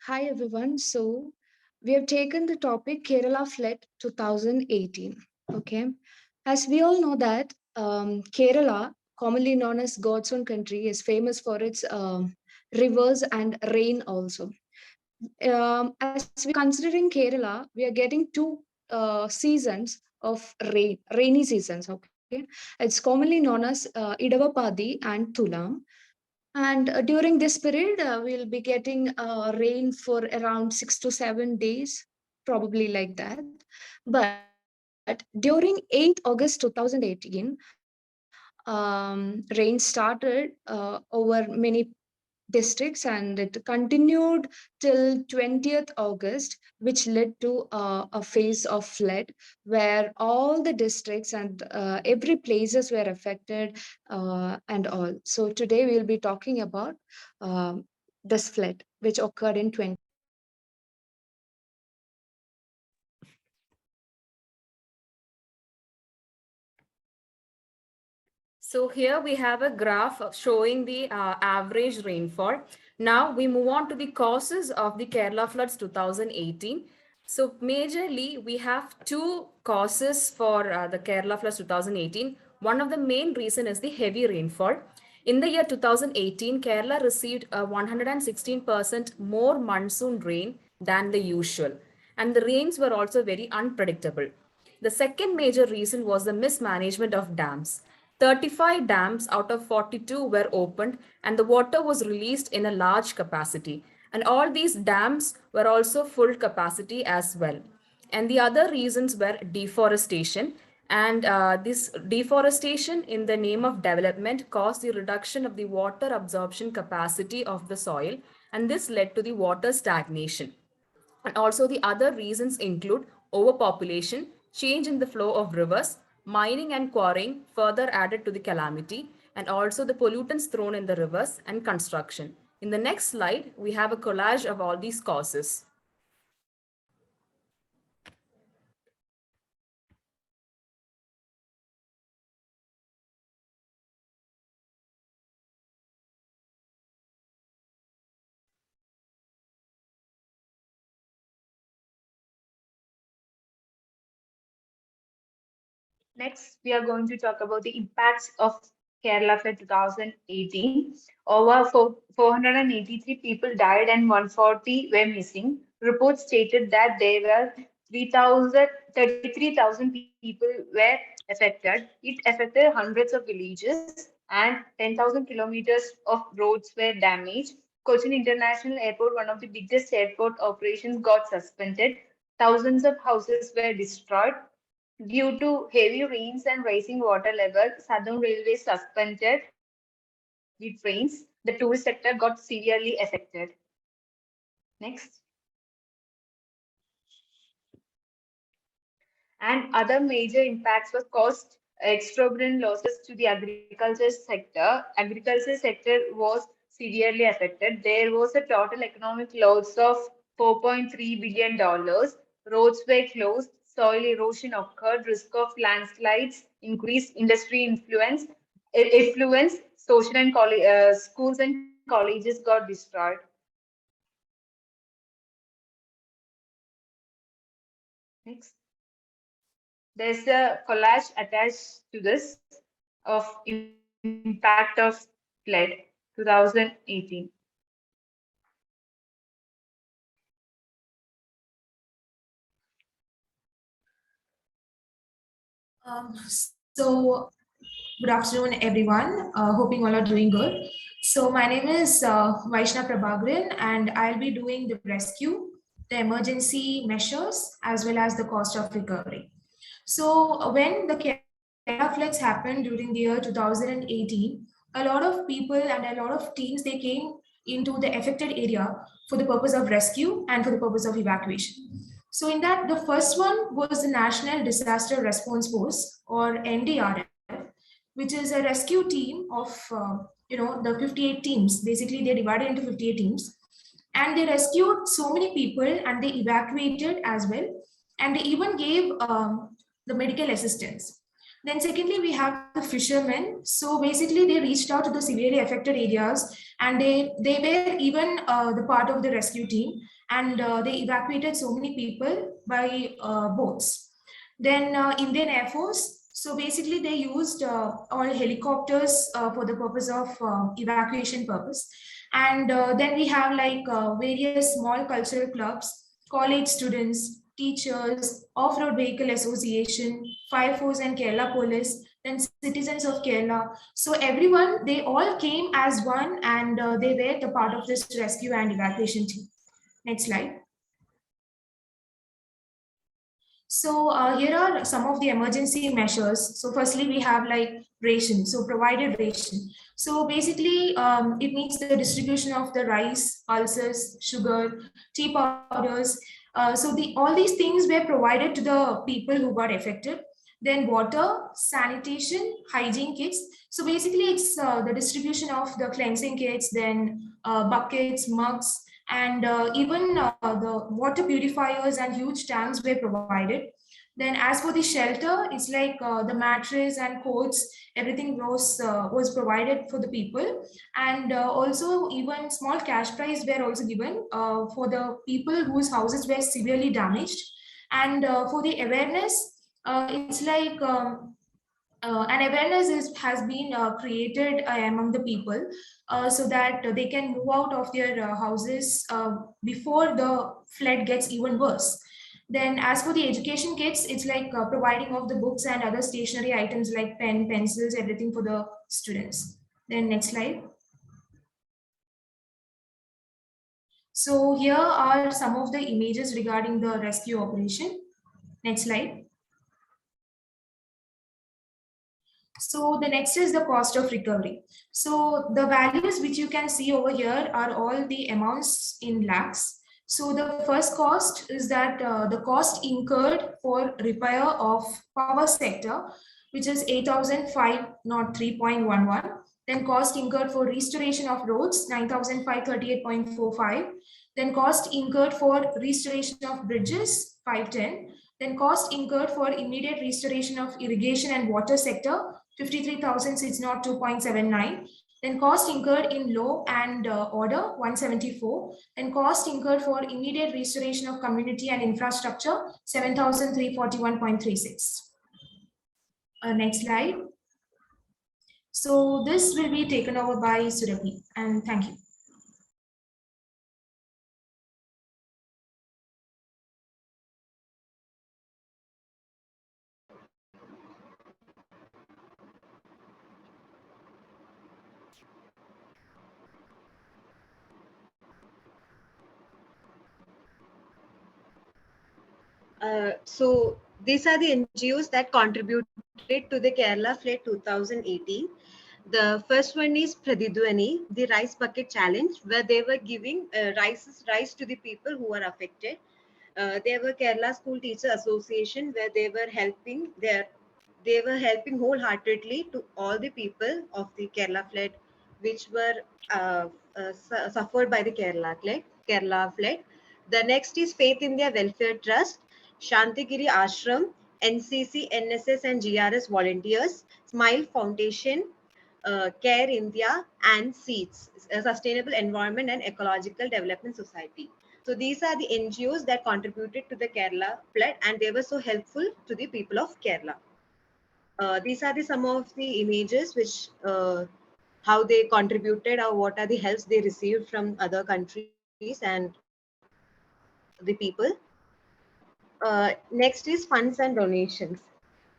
Hi everyone. So we have taken the topic Kerala flood 2018. Okay. As we all know that Kerala, commonly known as God's own country, is famous for its rivers and rain also. As we considering Kerala, we are getting two seasons of rainy seasons. Okay. It's commonly known as Idavapadi and Tulam. And during this period, we'll be getting rain for around 6 to 7 days, probably like that. But during 8th August 2018, rain started over many districts and it continued till 20th August, which led to a phase of flood where all the districts and every places were affected and all. So today we'll be talking about um this flood which occurred in 20. So here we have a graph showing the average rainfall. Now we move on to the causes of the Kerala floods 2018. So majorly we have two causes for the Kerala floods 2018. One of the main reason is the heavy rainfall. In the year 2018, Kerala received a 116% more monsoon rain than the usual. And the rains were also very unpredictable. The second major reason was the mismanagement of dams. 35 dams out of 42 were opened and the water was released in a large capacity. And all these dams were also full capacity as well. And the other reasons were deforestation. And this deforestation in the name of development caused the reduction of the water absorption capacity of the soil. And this led to the water stagnation. And also the other reasons include overpopulation, change in the flow of rivers, mining and quarrying further added to the calamity, and also the pollutants thrown in the rivers and construction. In the next slide, we have a collage of all these causes. Next, we are going to talk about the impacts of Kerala flood 2018. Over 483 people died and 140 were missing. Reports stated that there were 33,000 people were affected. It affected hundreds of villages and 10,000 kilometers of roads were damaged. Cochin International Airport, one of the biggest airport operations, got suspended. Thousands of houses were destroyed. Due to heavy rains and rising water level, Southern Railway suspended the trains. The tourist sector got severely affected. Next. And other major impacts were caused exorbitant losses to the agriculture sector. Agriculture sector was severely affected. There was a total economic loss of $4.3 billion. Roads were closed, soil erosion occurred, risk of landslides increased, industry influence, social and schools and colleges got destroyed. Next. There's a collage attached to this of impact of flood 2018. So, good afternoon, everyone. Hoping all are doing good. So, my name is Vaishna Prabhakaran, and I'll be doing the rescue, the emergency measures, as well as the cost of recovery. So, when the Kerala floods happened during the year 2018, a lot of people and a lot of teams they came into the affected area for the purpose of rescue and for the purpose of evacuation. So, in that, the first one was the National Disaster Response Force, or NDRF, which is a rescue team of the 58 teams. Basically, they divided into 58 teams, and they rescued so many people, and they evacuated as well, and they even gave the medical assistance. Then secondly, we have the fishermen. So basically, they reached out to the severely affected areas, and they were even the part of the rescue team, and they evacuated so many people by boats. Then Indian Air Force. So basically, they used all helicopters for the purpose of evacuation purpose. And then we have like various small cultural clubs, college students, teachers, off-road vehicle association, fire force and Kerala police, then citizens of Kerala. So everyone, they all came as one, and they were the part of this rescue and evacuation team. Next slide. So here are some of the emergency measures. So firstly, we have like ration, so provided ration. So basically, it means the distribution of the rice, pulses, sugar, tea powders. All these things were provided to the people who got affected. Then water, sanitation, hygiene kits. So basically, it's the distribution of the cleansing kits, then buckets, mugs, and even the water purifiers and huge tanks were provided. Then as for the shelter, it's like the mattress and coats, everything was provided for the people. And also even small cash prize were also given for the people whose houses were severely damaged. And for the awareness, it's like an awareness has been created among the people, so that they can move out of their houses before the flood gets even worse. Then as for the education kits, it's like providing of the books and other stationery items like pen, pencils, everything for the students. Then next slide. So here are some of the images regarding the rescue operation. Next slide. So the next is the cost of recovery. So the values which you can see over here are all the amounts in lakhs. So the first cost is that the cost incurred for repair of power sector, which is 8,503.11. Then cost incurred for restoration of roads, 9,538.45. Then cost incurred for restoration of bridges, 510. Then cost incurred for immediate restoration of irrigation and water sector, 53,602.79. Then cost incurred in law and order, 174. Then cost incurred for immediate restoration of community and infrastructure, 7,341.36. Next slide. So this will be taken over by Surabhi, and thank you. So these are the NGOs that contributed to the Kerala Flood 2018. The first one is Pradidwani, the Rice Bucket Challenge, where they were giving rice to the people who were affected. There were Kerala School Teacher Association, where they were helping wholeheartedly to all the people of the Kerala flood, which were suffered by the Kerala flood. The next is Faith India Welfare Trust, Shantigiri Ashram, NCC, NSS, and GRS volunteers, Smile Foundation, Care India, and SEEDS, Sustainable Environment and Ecological Development Society. So these are the NGOs that contributed to the Kerala flood, and they were so helpful to the people of Kerala. These are some of the images which how they contributed or what are the helps they received from other countries and the people. Next is funds and donations.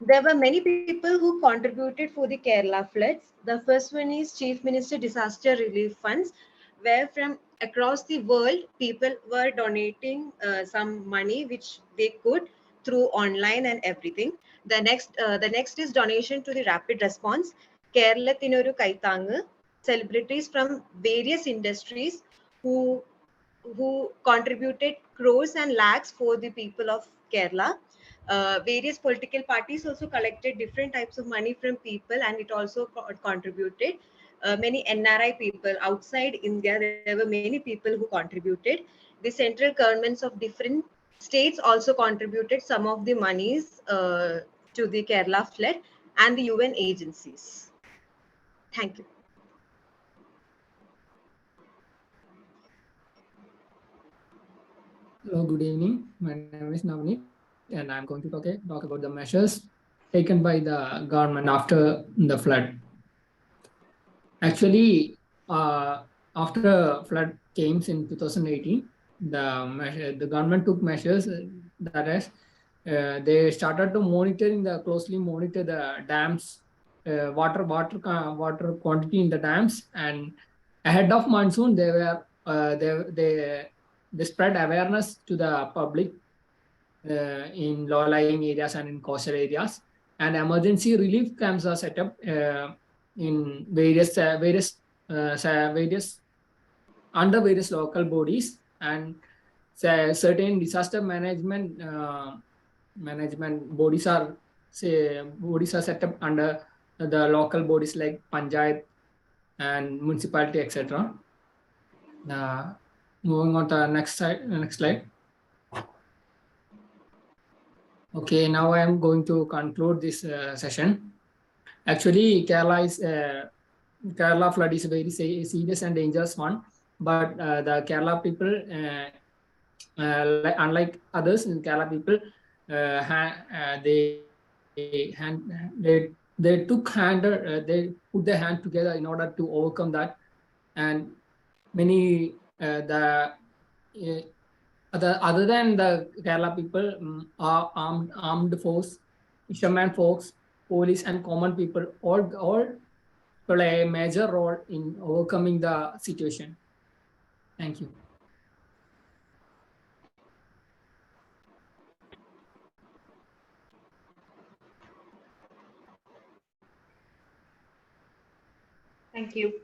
There were many people who contributed for the Kerala floods. The first one is Chief Minister Disaster Relief Funds, where from across the world, people were donating some money which they could through online and everything. The next is donation to the rapid response. Keralathinoru Kaithangu, celebrities from various industries who who contributed crores and lakhs for the people of Kerala. Various political parties also collected different types of money from people, and it also contributed. Many NRI people outside India, there were many people who contributed. The central governments of different states also contributed some of the monies to the Kerala flood. and the UN agencies. Thank you. Hello, good evening. My name is Navaneeth, and I'm going to talk about the measures taken by the government after the flood. Actually, after flood came in 2018, the government took measures that is, they started to closely monitor the dams, water quantity in the dams, and ahead of monsoon, they spread awareness to the public in low-lying areas and in coastal areas. And emergency relief camps are set up in various under various local bodies, and certain disaster management bodies are set up under the local bodies like panchayat and municipality, etc. Uh, Moving on to the next slide. Okay, now I am going to conclude this session. Actually, Kerala flood is a very serious and dangerous one, but the Kerala people, unlike others in Kerala people, they put their hand together in order to overcome that, and many other than the Kerala people, are armed force, fisherman folks, police, and common people all play a major role in overcoming the situation. Thank you. Thank you.